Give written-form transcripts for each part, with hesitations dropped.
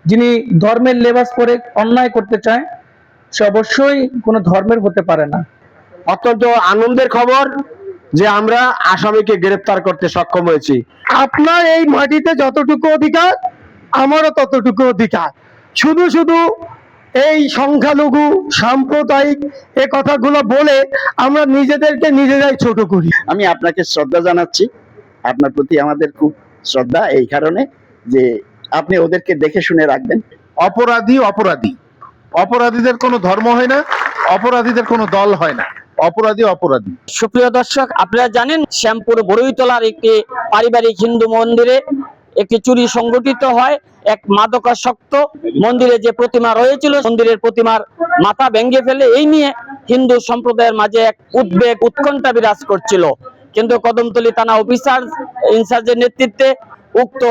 যিনি ধর্মের লেবাস পরে অন্যায় করতে চায় সে অবশ্যই কোনো ধর্মের হতে পারে না। অত্যন্ত আনন্দের খবর যে আমরা আসামিকে গ্রেফতার করতে সক্ষম হয়েছি। আপনার এই মাটিতে যতটুকু অধিকার আমারও ততটুকু অধিকার। শুধু শুধু এই সংখ্যালঘু সাম্প্রদায়িক এ কথাগুলো বলে আমরা নিজেদেরকে নিজেরাই ছোট করি। আমি আপনাকে শ্রদ্ধা জানাচ্ছি, আপনার প্রতি আমাদের খুব শ্রদ্ধা এই কারণে যে আপনি ওদেরকে দেখে শুনে রাখবেন। অপরাধী অপরাধী, অপরাধীদের কোনো ধর্ম হয় না, অপরাধীদের কোনো দল হয় না, অপরাধী অপরাধী। সুপ্রিয় দর্শক, আপনারা জানেন শ্যামপুর বড়ইতলার একটি পারিবারিক হিন্দু মন্দিরে একটি চুরি সংগঠিত হয়। এক মাদকাসক্ত মন্দিরে যে প্রতিমা রয়েছিল, মন্দিরের প্রতিমার মাথা ভেঙে ফেলে। এই নিয়ে হিন্দু সম্প্রদায়ের মাঝে এক উদ্বেগ উৎকণ্ঠা বিরাজ করছিল, কিন্তু কদমতলী থানা অফিসার ইনচার্জের নেতৃত্বে উক্ত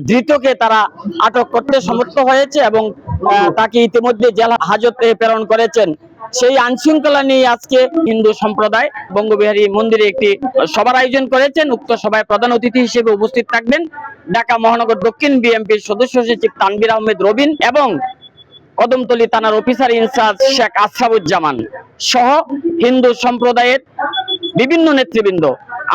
ধৃতকে তারা আটক করতে সমর্থ হয়েছে এবং তাকে ইতিমধ্যে জেলা হাজতে প্রেরণ করেছেন। সেই আইনশৃঙ্খলা নিয়ে আজকে হিন্দু সম্প্রদায় বঙ্গবিহারী মন্দিরে একটি সভার আয়োজন করেছেন। উক্ত সভায় প্রধান অতিথি হিসেবে উপস্থিত থাকবেন ঢাকা মহানগর দক্ষিণ বিএনপির সদস্য সচিব তানভীর আহমেদ রবিন এবং কদমতলী থানার অফিসার ইনচার্জ শেখ আশরাফুজ্জামান সহ হিন্দু সম্প্রদায়ের বিভিন্ন নেতৃবৃন্দ।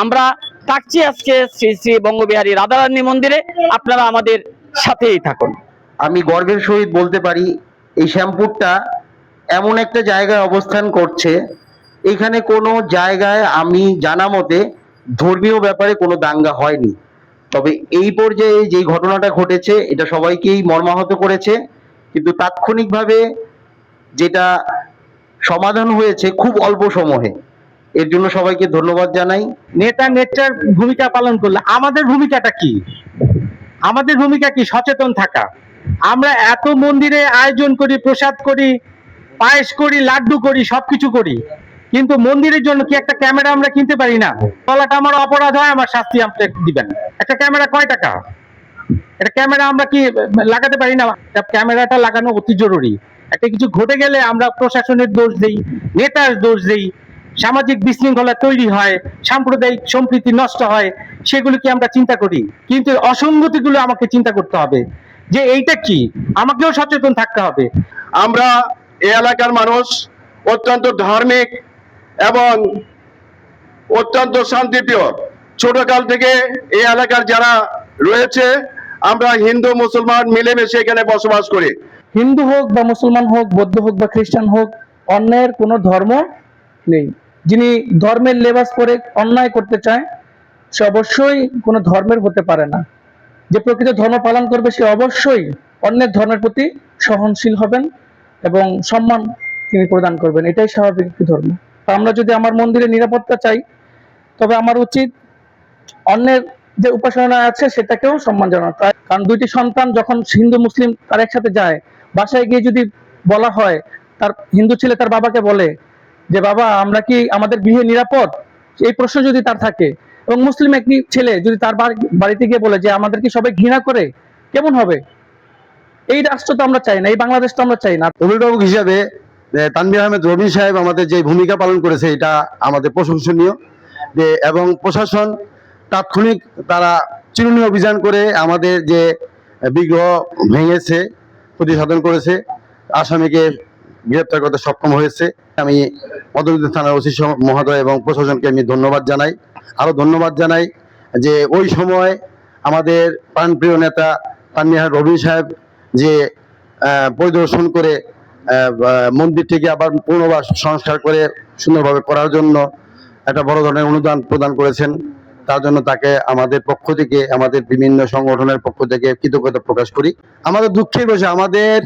আমরা থাকছি আজকে শ্রী শ্রী বঙ্গবিহারী রাধারানী মন্দিরে, আপনারা আমাদের সাথেই থাকুন। আমি গর্বের সহিত বলতে পারি এই শ্যামপুরটা এমন একটা জায়গায় অবস্থান করছে, এখানে কোনো জায়গায় আমি জানা মতে ধর্মীয় ব্যাপারে কোনো দাঙ্গা হয়নি। তবে এই পর্যায়ে যে ঘটনাটা ঘটেছে এটা সবাইকেই মর্মাহত করেছে, কিন্তু তাৎক্ষণিকভাবে যেটা সমাধান হয়েছে খুব অল্প সময়ে, এর জন্য সবাইকে ধন্যবাদ জানাই। নেতা নেত্রার ভূমিকা পালন করলে আমাদের ভূমিকাটা কি? আমাদের ভূমিকা কি? সচেতন থাকা। আমরা এত মন্দিরে আয়োজন করি, প্রসাদ করি, পায়েস করি, লাড্ডু করি, সবকিছু করি, কিন্তু মন্দিরের জন্য কি একটা ক্যামেরা আমরা কিনতে পারি না? বলাটা আমার অপরাধ হয়, আমার শাস্তি আপনি দিবেন। একটা ক্যামেরা কয় টাকা? একটা ক্যামেরা আমরা কি লাগাতে পারি না? ক্যামেরাটা লাগানো অতি জরুরি। একটা কিছু ঘটে গেলে আমরা প্রশাসনের দোষ দেই, নেতার দোষ দেই, সামাজিক বিশৃঙ্খলা তৈরি হয়, সাম্প্রদায়িক সম্প্রীতি নষ্ট হয়, সেগুলো কি আমরা চিন্তা করি? কিন্তু অসঙ্গতিগুলো আমাকে চিন্তা করতে হবে যে এইটা কি, আমাকেও সচেতন থাকতে হবে। আমরা এই এলাকার মানুষ অত্যন্ত ধার্মিক এবং অত্যন্ত শান্তিপ্রিয়। ছোটকাল থেকে এই এলাকার যারা রয়েছে আমরা হিন্দু মুসলমান মিলেমিশে এখানে বসবাস করি। হিন্দু হোক বা মুসলমান হোক, বৌদ্ধ হোক বা খ্রিস্টান হোক, অন্যের কোনো ধর্ম নেই। যিনি ধর্মের লেবাস পরে অন্যায় করতে চায় সে অবশ্যই কোনো ধর্মের হতে পারে না। যে প্রকৃত ধর্ম পালন করবে সে অবশ্যই অন্যের ধর্মের প্রতি সহনশীল হবেন এবং সম্মান তিনি প্রদান করবেন, এটাই স্বাভাবিক একটি ধর্ম। তো আমরা যদি আমার মন্দিরে নিরাপত্তা চাই, তবে আমার উচিত অন্যের যে উপাসনা আছে সেটাকেও সম্মান জানানো। কারণ দুইটি সন্তান যখন হিন্দু মুসলিম তার একসাথে যায়, বাসায় গিয়ে যদি বলা হয়, তার হিন্দু ছেলে তার বাবাকে বলে যে বাবা আমরা কি আমাদের গৃহে নিরাপদ, এই প্রশ্ন যদি তার থাকে, এবং মুসলিম একটি ছেলে যদি তার বাড়িতে গিয়ে বলে যে আমাদের কি সবাই ঘৃণা করে, কেমন হবে? এই রাষ্ট্র তো আমরা চাই না, এই বাংলাদেশ তো আমরা চাই না। অভিভাবক হিসাবে তানভীর আহমেদ রবিন সাহেব আমাদের যে ভূমিকা পালন করেছে এটা আমাদের প্রশংসনীয়। এবং প্রশাসন তাৎক্ষণিক তারা চিরুনি অভিযান করে আমাদের যে বিগ্রহ ভেঙেছে, প্রতিসাধন করেছে, আসামিকে গ্রেপ্তার করতে সক্ষম হয়েছে। আমি মদনদী থানার ওসি মহোদয় এবং প্রশাসনকে আমি ধন্যবাদ জানাই। আরো ধন্যবাদ জানাই যে ওই সময় আমাদের প্রাণপ্রিয় নেতা তানভীর রবিন সাহেব যে পরিদর্শন করে মন্দিরটিকে আবার পুনর্বার সংস্কার করে সুন্দরভাবে করার জন্য একটা বড় ধরনের অনুদান প্রদান করেছেন। তার জন্য তাকে আমাদের পক্ষ থেকে, আমাদের বিভিন্ন সংগঠনের পক্ষ থেকে কৃতজ্ঞতা প্রকাশ করি। আমাদের দুঃখের বিষয় আমাদের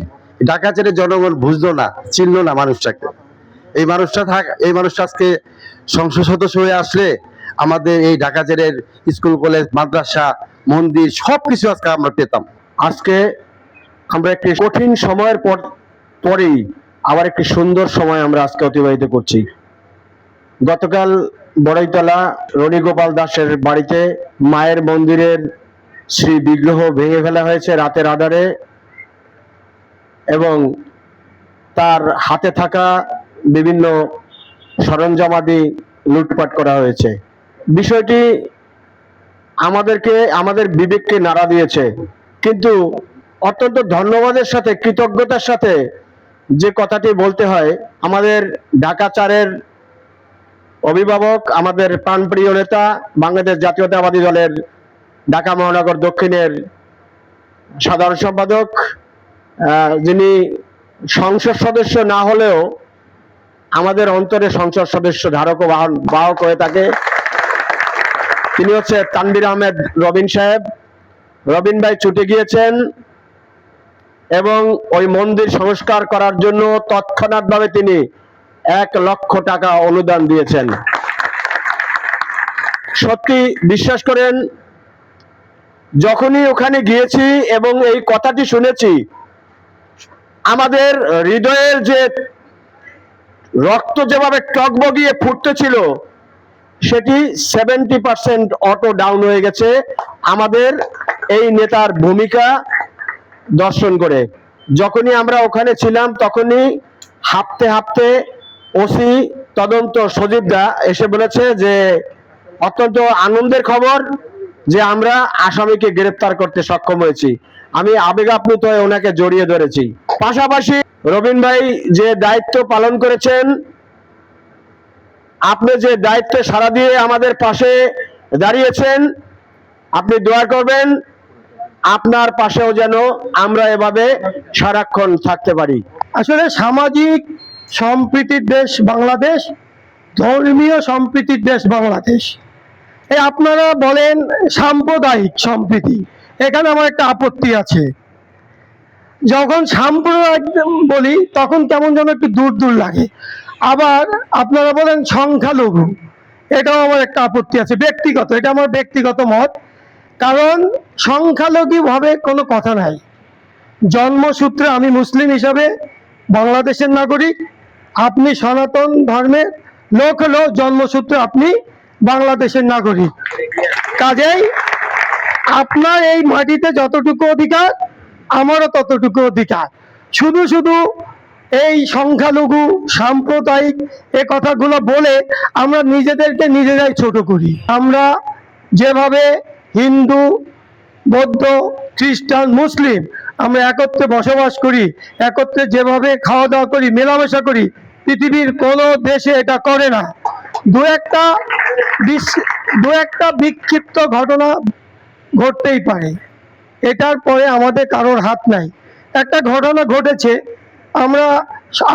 ঢাকাচেরের জনগণ বুঝলো না, চিনলো না মানুষটাকে। এই মানুষটা আজকে সংসদ সদস্য হয়ে আসলে আমাদের এই ঢাকাচেরের স্কুল কলেজ মাদ্রাসা মন্দির সবকিছু আজকে আমরা পেতাম। আজকে আমরা একটি কঠিন সময়ের পরেই আবার একটি সুন্দর সময় আমরা আজকে অতিবাহিত করছি। গতকাল বড়ইতলা রণিগোপাল দাসের বাড়িতে মায়ের মন্দিরের শ্রী বিগ্রহ ভেঙে ফেলা হয়েছে রাতের আধারে এবং তার হাতে থাকা বিভিন্ন সরঞ্জামাদি লুটপাট করা হয়েছে। বিষয়টি আমাদের বিবেককে নাড়া দিয়েছে, কিন্তু অত্যন্ত ধন্যবাদের সাথে, কৃতজ্ঞতার সাথে যে কথাটি বলতে হয়, আমাদের ঢাকা 4-এর অভিভাবক, আমাদের প্রাণপ্রিয় নেতা, বাংলাদেশ জাতীয়তাবাদী দলের ঢাকা মহানগর দক্ষিণের সাধারণ সম্পাদক, যিনি সংসদ সদস্য না হলেও আমাদের অন্তরে সংসদ সদস্য ধারক ও বাহক হয়ে থাকে, তিনি হচ্ছে তানভীর আহমেদ রবিন সাহেব। রবিন ভাই ছুটে গিয়েছেন এবং ওই মন্দির সংস্কার করার জন্য তৎক্ষণাৎভাবে তিনি 1 লক্ষ টাকা অনুদান দিয়েছেন। সত্যি বিশ্বাস করেন, যখনই ওখানে গিয়েছি এবং এই কথাটি শুনেছি, আমাদের হৃদয়ের যে রক্ত যেভাবে টগবগিয়ে ফুটতেছিল, সেটি 70% অটো ডাউন হয়ে গেছে আমাদের এই নেতার ভূমিকা দর্শন করে। যখনই আমরা ওখানে ছিলাম তখনই হাঁপতে হাঁপতে ওসি তদন্ত সজীব দা এসে বলেছে যে অত্যন্ত আনন্দের খবর যে আমরা আসামিকে গ্রেফতার করতে সক্ষম হয়েছি। আমি আবেগাপ্লুত হয়ে ওনাকে জড়িয়ে ধরেছি। পাশাপাশি রবিন ভাই যে দায়িত্ব পালন করেছেন, আপনি যে দায়িত্বে সাড়া দিয়ে আমাদের পাশে দাঁড়িয়েছেন, আপনি দোয়া করবেন আপনার পাশেও যেন আমরা এভাবে সারাক্ষণ থাকতে পারি। আসলে সামাজিক সম্প্রীতির দেশ বাংলাদেশ, ধর্মীয় সম্প্রীতির দেশ বাংলাদেশ। এই আপনারা বলেন সাম্প্রদায়িক সম্প্রীতি, এখানে আমার একটা আপত্তি আছে। যখন সাম্প্রদায়িক বলি তখন কেমন যেন একটু দূর দূর লাগে। আবার আপনারা বলেন সংখ্যালঘু, এটাও আমার একটা আপত্তি আছে, ব্যক্তিগত, এটা আমার ব্যক্তিগত মত। কারণ সংখ্যালঘু ভাবে কোনো কথা নাই। জন্মসূত্রে আমি মুসলিম হিসাবে বাংলাদেশের নাগরিক, আপনি সনাতন ধর্মের লোক হলেও জন্মসূত্রে আপনি বাংলাদেশের নাগরিক। কাজেই আপনার এই মাটিতে যতটুকু অধিকার, আমারও ততটুকু অধিকার। শুধু শুধু এই সংখ্যালঘু সাম্প্রদায়িক এ কথাগুলো বলে আমরা নিজেদেরকে নিজেরাই ছোট করি। আমরা যেভাবে হিন্দু, বৌদ্ধ, খ্রিস্টান, মুসলিম আমরা একত্রে বসবাস করি, একত্রে যেভাবে খাওয়া দাওয়া করি, মেলামেশা করি, পৃথিবীর কোনো দেশে এটা করে না। দু একটা বিক্ষিপ্ত ঘটনা ঘটতেই পারে, এটার পরে আমাদের কারোর হাত নাই। একটা ঘটনা ঘটেছে, আমরা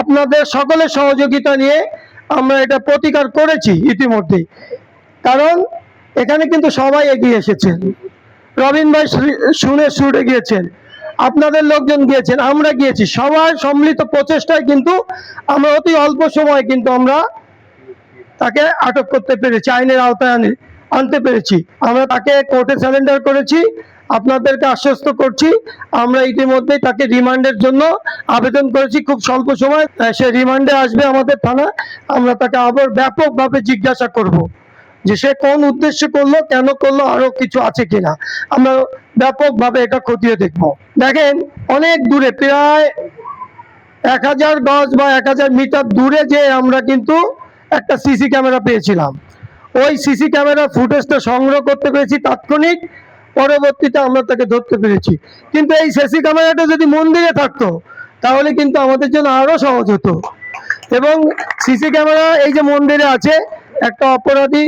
আপনাদের সকলের সহযোগিতা নিয়ে আমরা এটা প্রতিকার করেছি ইতিমধ্যেই। কারণ এখানে কিন্তু সবাই এগিয়ে এসেছেন। রবিন ভাই শুনে ছুটে গিয়েছেন, আপনাদের লোকজন গিয়েছেন, আমরা গিয়েছি, সবার সম্মিলিত প্রচেষ্টায় কিন্তু আমরা অতি অল্প সময় কিন্তু আমরা তাকে আটক করতে পেরেছি, আইনের আওতায় আনতে পেরেছি। আমরা তাকে কোর্টে সারেন্ডার করেছি। আপনাদেরকে আশ্বস্ত করছি, আমরা ইতিমধ্যেই তাকে রিমান্ডের জন্য আবেদন করেছি। খুব স্বল্প সময় সে রিমান্ডে আসবে আমাদের থানা। আমরা তাকে আবার ব্যাপকভাবে জিজ্ঞাসা করব যে সে কোন উদ্দেশ্য করলো, কেন করলো, আরো কিছু আছে কিনা। আমরা ব্যাপকভাবে এটা খতিয়ে দেখব। দেখেন, অনেক দূরে, প্রায় 1000 গজ বা 1000 মিটার দূরে যে আমরা কিন্তু একটা সিসি ক্যামেরা পেয়েছিলাম। ওই সিসি ক্যামেরার ফুটেজটা সংগ্রহ করতে পেরেছি তাৎক্ষণিক, পরবর্তীতে আমরা তাকে ধরতে পেরেছি। কিন্তু এই সিসি ক্যামেরাটা যদি মন্দিরে থাকতো তাহলে কিন্তু আমাদের জন্য আরো সহজ হতো। এবং সিসি ক্যামেরা এই যে মন্দিরে আছে, একটা অপরাধী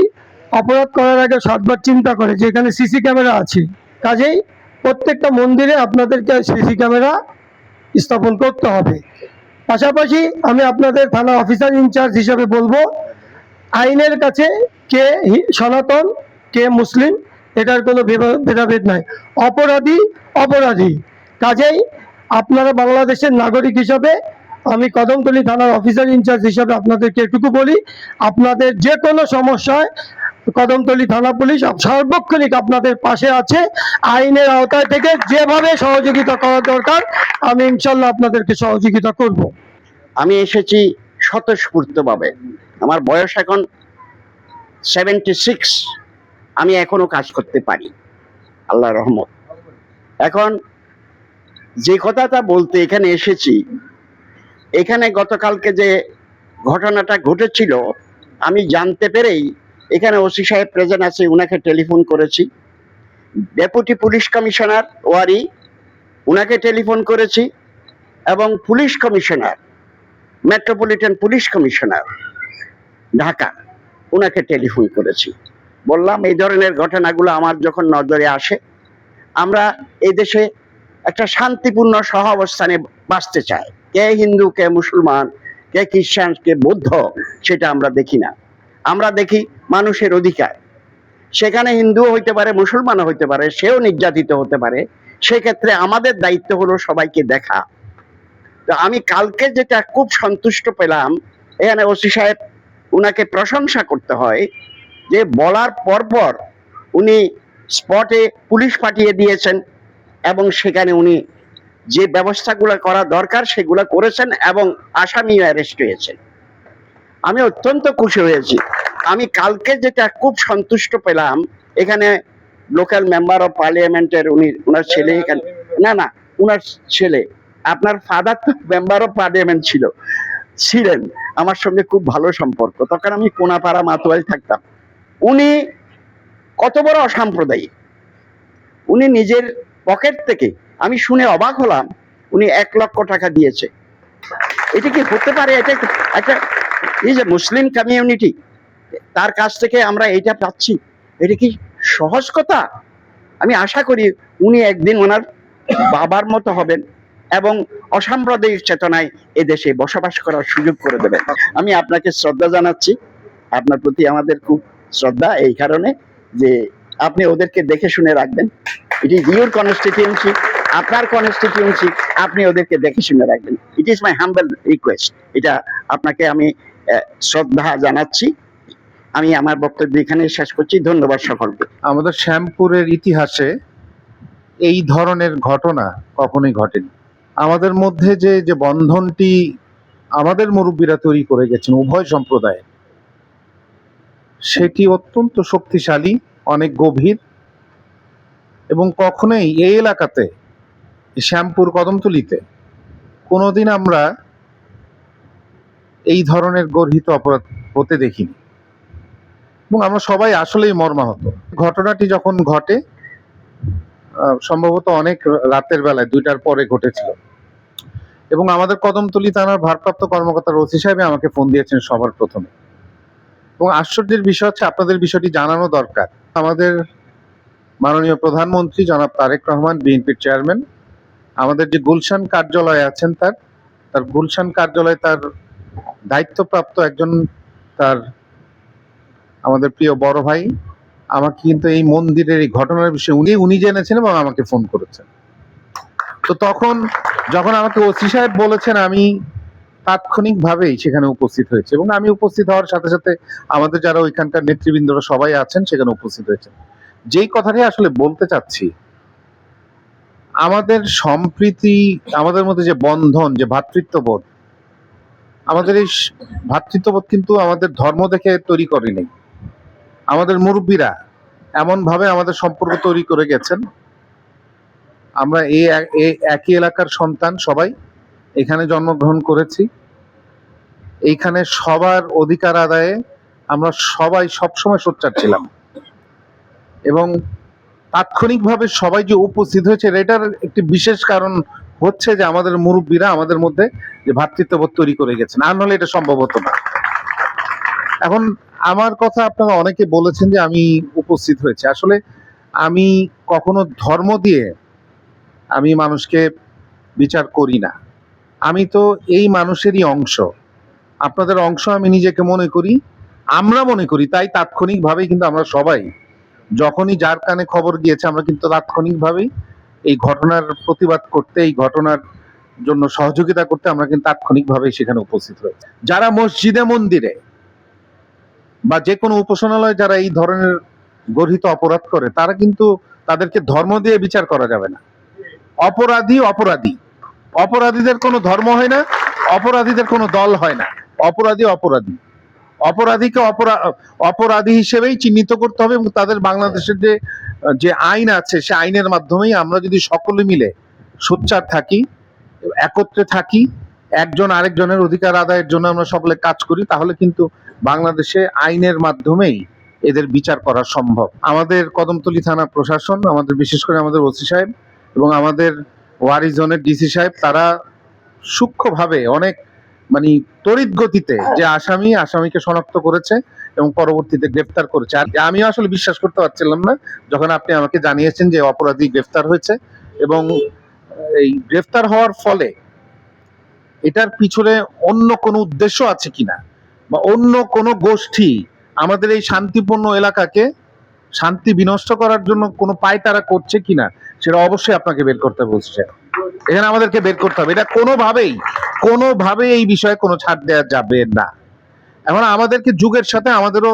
অপরাধ করার আগে 7 বার চিন্তা করে যে এখানে সিসি ক্যামেরা আছে। কাজেই প্রত্যেকটা মন্দিরে আপনাদেরকে সিসি ক্যামেরা স্থাপন করতে হবে। পাশাপাশি আমি আপনাদের থানা অফিসার ইনচার্জ হিসেবে বলবো, আইনের কাছে কে সনাতন, কে মুসলিম, এটার কোনো ভেদাভেদ নাই। অপরাধী অপরাধী। কাজেই আপনারা বাংলাদেশের নাগরিক হিসাবে, আমি কদমতলী থানার অফিসার ইনচার্জ হিসাবে আপনাদেরকে এটুকু বলি, আপনাদের যে কোনো সমস্যায় কদমতলী থানা পুলিশ সার্বক্ষণিক আপনাদের পাশে আছে। আইনের আওতায় থেকে যেভাবে সহযোগিতা করা দরকার আমি ইনশাল্লাহ আপনাদেরকে সহযোগিতা করব। আমি এসেছি স্বতঃস্ফূর্তভাবে। আমার বয়স এখন 76, আমি এখনো কাজ করতে পারি, আল্লাহর রহমত। এখন যে কথাটা বলতে এখানে এসেছি, এখানে গতকালকে যে ঘটনাটা ঘটেছিল আমি জানতে পেরেই, এখানে ওসি সাহেব প্রেজেন্ট আছে, উনাকে টেলিফোন করেছি। ডেপুটি পুলিশ কমিশনার ওয়ারি উনাকে টেলিফোন করেছি এবং police commissioner, metropolitan police commissioner Dhaka, উনাকে টেলিফোন করেছি। বললাম এই ধরনের ঘটনাগুলো আমার যখন নজরে আসে, আমরা এই দেশে একটা শান্তিপূর্ণ সহ অবস্থানে বাঁচতে চাই। কে হিন্দু, কে মুসলমান, কে খ্রিস্টান, কে বৌদ্ধ, সেটা আমরা দেখি না। আমরা দেখি মানুষের অধিকার। সেখানে হিন্দুও হইতে পারে, মুসলমানও হইতে পারে, সেও নির্যাতিত হতে পারে। সেক্ষেত্রে আমাদের দায়িত্ব হলো সবাইকে দেখা। তো আমি কালকে যেটা খুব সন্তুষ্ট পেলাম, এখানে ওসি সাহেব, উনাকে প্রশংসা করতে হয় যে বলার পরপর উনি স্পটে পুলিশ পাঠিয়ে দিয়েছেন এবং সেখানে উনি যে ব্যবস্থাগুলো করা দরকার সেগুলো করেছেন এবং আসামিও অ্যারেস্ট হয়েছেন। আমি অত্যন্ত খুশি হয়েছি। আমি কালকে যেটা খুব সন্তুষ্ট পেলাম, এখানে লোকাল মেম্বার অফ পার্লামেন্টের উনার ছেলে, এখানে না উনার ছেলে, আপনার ফাদার তো মেম্বার অফ পার্লামেন্ট ছিলেন, আমার সঙ্গে খুব ভালো সম্পর্ক, তখন আমি কোনাপাড়া মাতোয়াল থাকতাম। উনি কত বড় অসাম্প্রদায়িক, উনি নিজের পকেট থেকে, আমি শুনে অবাক হলাম, উনি 1 লক্ষ টাকা দিয়েছে। এটা কি হতে পারে? এটা একটা, এই যে মুসলিম কমিউনিটি, তার কাছ থেকে আমরা এটা পাচ্ছি, এটা কি সহজ কথা? আমি আশা করি উনি একদিন ওনার বাবার মতো হবেন এবং অসাম্প্রদায়িক চেতনায় এদেশে বসবাস করার সুযোগ করে দেবেন। আমি আপনাকে শ্রদ্ধা জানাচ্ছি। আপনার প্রতি আমাদের খুব শ্রদ্ধা এই কারণে যে আপনি ওদেরকে দেখে শুনে রাখবেন। ইট ইজ ইউর কনস্টিটিউয়েন্সি, আপনার কনস্টিটিউয়েন্সি, আপনি ওদেরকে দেখে শুনে রাখবেন। It is my humble request. এটা আপনাকে আমি শ্রদ্ধা জানাচ্ছি। আমি আমার বক্তব্য এখানে শেষ করছি। ধন্যবাদ সকলকে। আমাদের শ্যামপুরের ইতিহাসে এই ধরনের ঘটনা কখনোই ঘটেনি। আমাদের মধ্যে যে বন্ধনটি আমাদের মুরব্বীরা তৈরি করে গেছেন উভয় সম্প্রদায়ে, সেটি অত্যন্ত শক্তিশালী, অনেক গভীর, এবং কখনোই এই এলাকাতে, শ্যামপুর কদমতলীতে কোনোদিন আমরা এই ধরনের গর্হিত অপরাধ হতে দেখিনি এবং আমরা সবাই আসলেই মর্মাহত। ঘটনাটি যখন ঘটে, সম্ভবত অনেক রাতের বেলায়, 2টার পরে ঘটেছিল, এবং আমাদের কদমতলী থানার ভারপ্রাপ্ত কর্মকর্তা ওসি সাহেব আমাকে ফোন দিয়েছেন সবার প্রথমে। এবং আশ্চর্যের বিষয় হচ্ছে, আপনাদের বিষয়টি জানানো দরকার, আমাদের মাননীয় প্রধানমন্ত্রী জনাব তারেক রহমান, বিএনপির চেয়ারম্যান, আমাদের যে গুলশান কার্যালয়ে আছেন, তার গুলশান কার্যালয়ে তার দায়িত্বপ্রাপ্ত একজন, তার আমাদের প্রিয় বড় ভাই আমাকে কিন্তু এই মন্দিরের এই ঘটনার বিষয়ে উনি জেনেছেন এবং আমাকে ফোন করেছেন। তো তখন যখন আমাকে ওসি সাহেব বলেছেন, আমি তাৎক্ষণিকভাবেই সেখানে উপস্থিত হয়েছে, এবং আমি উপস্থিত হওয়ার সাথে সাথে আমাদের যারা ওইখানকার নেতৃবৃন্দরা সবাই আছেন সেখানে উপস্থিত হয়েছেন। যেই কথাটি আসলে বলতে চাচ্ছি, আমাদের সম্প্রীতি, আমাদের মধ্যে যে বন্ধন, যে ভ্রাতৃত্ববোধ, আমাদের এই ভ্রাতৃত্ববোধ কিন্তু আমাদের ধর্ম দেখে তৈরি করেনি। আমাদের মুরব্বীরা এমন ভাবে আমাদের সম্পর্ক তৈরি করে গেছেন। আমরা এই একই এলাকার সন্তান, সবাই এখানে জন্মগ্রহণ করেছি। এইখানে সবার অধিকার আদায়ে আমরা সবাই সবসময় সোচ্চার ছিলাম, এবং তাৎক্ষণিকভাবে সবাই যে উপস্থিত হয়েছে, এটার একটি বিশেষ কারণ হচ্ছে যে আমাদের মুরব্বীরা আমাদের মধ্যে যে ভ্রাতৃত্ববোধ তৈরি করে গেছেন, আর নাহলে এটা সম্ভব হতো না। এখন আমার কথা আপনারা অনেকে বলেছেন যে আমি উপস্থিত হয়েছি, আসলে আমি কখনো ধর্ম দিয়ে আমি মানুষকে বিচার করি না। আমি তো এই মানুষেরই অংশ, আপনাদের অংশ আমি নিজেকে মনে করি, আমরা মনে করি। তাই তাৎক্ষণিকভাবেই কিন্তু আমরা সবাই, যখনই যার কানে খবর গিয়েছে, আমরা কিন্তু তাৎক্ষণিকভাবেই এই ঘটনার প্রতিবাদ করতে, এই ঘটনার জন্য সহযোগিতা করতে আমরা কিন্তু তাৎক্ষণিকভাবেই সেখানে উপস্থিত হয়েছি। যারা মসজিদে, মন্দিরে বা যে কোনো উপাসনালয়ে যারা এই ধরনের গর্হিত অপরাধ করে, তারা কিন্তু, তাদেরকে ধর্ম দিয়ে বিচার করা যাবে না। অপরাধী অপরাধী, অপরাধীদের কোনো ধর্ম হয় না, অপরাধীদের কোনো দল হয় না। অপরাধী অপরাধী, অপরাধীকে অপরাধী হিসেবেই চিহ্নিত করতে হবে, এবং তাদের বাংলাদেশের যে আইন আছে, সে আইনের মাধ্যমেই আমরা যদি সকলে মিলে সোচ্চার থাকি, একত্রে থাকি, একজন আরেকজনের অধিকার আদায়ের জন্য আমরা সকলে কাজ করি, তাহলে কিন্তু বাংলাদেশে আইনের মাধ্যমেই এদের বিচার করা সম্ভব। আমাদের কদমতলী থানা প্রশাসন, আমাদের বিশেষ করে আমাদের ওসি সাহেব এবং আমাদের ওয়ারিজনের ডিসি সাহেব তারা সূক্ষ্মভাবে অনেক মানে তড়িৎ গতিতে যে আসামিকে শনাক্ত করেছে এবং পরবর্তীতে গ্রেফতার করেছে। আর আমিও আসলে বিশ্বাস করতে পারছিলাম না যখন আপনি আমাকে জানিয়েছেন যে অপরাধী গ্রেফতার হয়েছে, এবং এই গ্রেফতার হওয়ার ফলে এটার পিছনে অন্য কোনো উদ্দেশ্য আছে কিনা বা অন্য কোনো গোষ্ঠী আমাদের এই শান্তিপূর্ণ এলাকাকে শান্তি বিনষ্ট করার জন্য কোনো পায়তারা করছে কিনা সেটা অবশ্যই আপনাকে বের করতে বলছে। এখানে আমাদেরকে বের করতে হবে, এটা কোনোভাবেই এই বিষয়ে কোনো ছাড় দেওয়া যাবে না। এখন আমাদেরকে যুগের সাথে আমাদেরও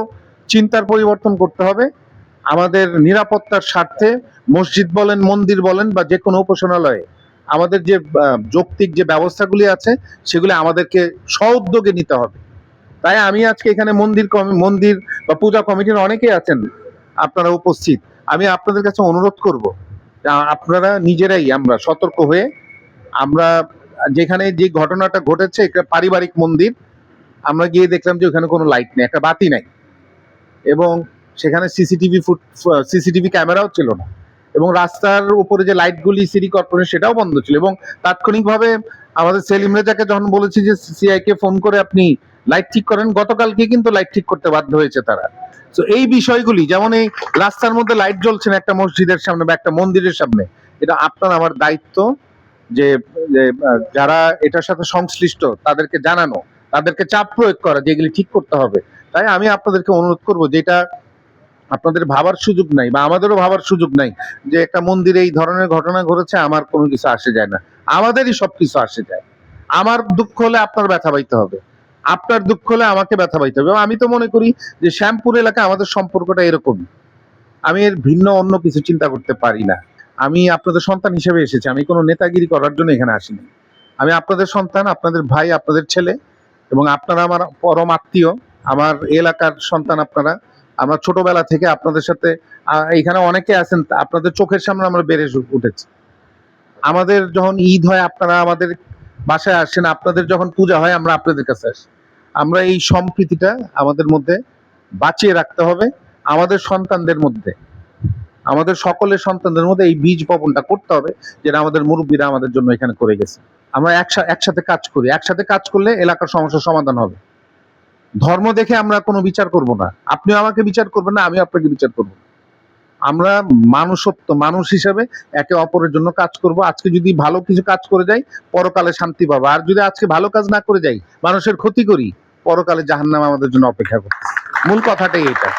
চিন্তার পরিবর্তন করতে হবে। আমাদের নিরাপত্তার স্বার্থে মসজিদ বলেন, মন্দির বলেন বা যে কোনো উপাসনালয়ে আমাদের যে যৌক্তিক যে ব্যবস্থাগুলি আছে সেগুলি আমাদেরকে স্ব-উদ্যোগে নিতে হবে। তাই আমি আজকে এখানে মন্দির বা পূজা কমিটির অনেকেই আছেন আপনারা উপস্থিত, আমি আপনাদের কাছে অনুরোধ করব আপনারা নিজেরাই আমরা সতর্ক হয়ে, আমরা যেখানে যে ঘটনাটা ঘটেছে একটা পারিবারিক মন্দির, আমরা গিয়ে দেখলাম যে ওখানে কোনো লাইট নেই, একটা বাতি নাই, এবং সেখানে সিসিটিভি ক্যামেরাও ছিল না, এবং রাস্তার উপরে যে লাইটগুলি সিটি কর্পোরেশন সেটাও বন্ধ ছিল। এবং তাৎক্ষণিকভাবে আমাদের সেলিম রেজাকে যখন বলেছি যে সিআই কে ফোন করে আপনি লাইট ঠিক করেন, গতকালকে কিন্তু লাইট ঠিক করতে বাধ্য হয়েছে তারা। তো এই বিষয়গুলি, যেমন এই রাস্তার মধ্যে লাইট জ্বলছে না একটা মসজিদের সামনে বা একটা মন্দিরের সামনে, এটা আপনার আমার দায়িত্ব যে যারা এটার সাথে সংশ্লিষ্ট তাদেরকে জানানো, তাদেরকে চাপ প্রয়োগ করা যে এগুলি ঠিক করতে হবে। তাই আমি আপনাদেরকে অনুরোধ করব, যেটা আপনাদের ভাবার সুযোগ নাই বা আমাদেরও ভাবার সুযোগ নাই যে একটা মন্দিরে এই ধরনের ঘটনা ঘটেছে, আমার কোনো কিছু আসে যায় না, আমাদেরই সবকিছু আসে যায়। আমার দুঃখ হলে আপনার ব্যথা পাইতে হবে, আপনার দুঃখ হলে আমাকে ব্যথা পাইতে হবে। এবং আমি তো মনে করি যে শ্যামপুর এলাকায় আমাদের সম্পর্কটা এরকমই, আমি এর ভিন্ন অন্য কিছু চিন্তা করতে পারি না। আমি আপনাদের সন্তান হিসেবে এসেছি, আমি কোনো নেতাগিরি করার জন্য এখানে আসিনি। আমি আপনাদের সন্তান, আপনাদের ভাই, আপনাদের ছেলে, এবং আপনারা আমার পরম আত্মীয়, আমার এলাকার সন্তান আপনারা। আমরা ছোটবেলা থেকে আপনাদের সাথে এখানে অনেকে আছেন, আপনাদের চোখের সামনে আমরা বেড়ে উঠেছি। আমাদের যখন ঈদ হয় আপনারা আমাদের বাসায় আসেন, আপনাদের যখন পূজা হয় আমরা আপনাদের কাছে আসি। আমরা এই সম্প্রীতিটা আমাদের মধ্যে বাঁচিয়ে রাখতে হবে, আমাদের সন্তানদের মধ্যে, আমাদের সকলের সন্তানদের মধ্যে এই বীজ বপনটা করতে হবে, যেটা আমাদের মুরব্বীরা আমাদের জন্য এখানে করে গেছে। আমরা একসাথে কাজ করি, একসাথে কাজ করলে এলাকার সমস্যার সমাধান হবে। ধর্ম দেখে আমরা কোনো বিচার করব না, আপনিও আমাকে বিচার করবেন না, আমিও আপনাকে বিচার করব না। আমরা মানুষ হিসাবে একে অপরের জন্য কাজ করব। আজকে যদি ভালো কিছু কাজ করে যাই, পরকালে শান্তি পাবো, আর যদি আজকে ভালো কাজ না করে যাই, মানুষের ক্ষতি করি, পরকালে জাহান্নাম আমাদের জন্য অপেক্ষা করছে। মূল কথাটাই এটা।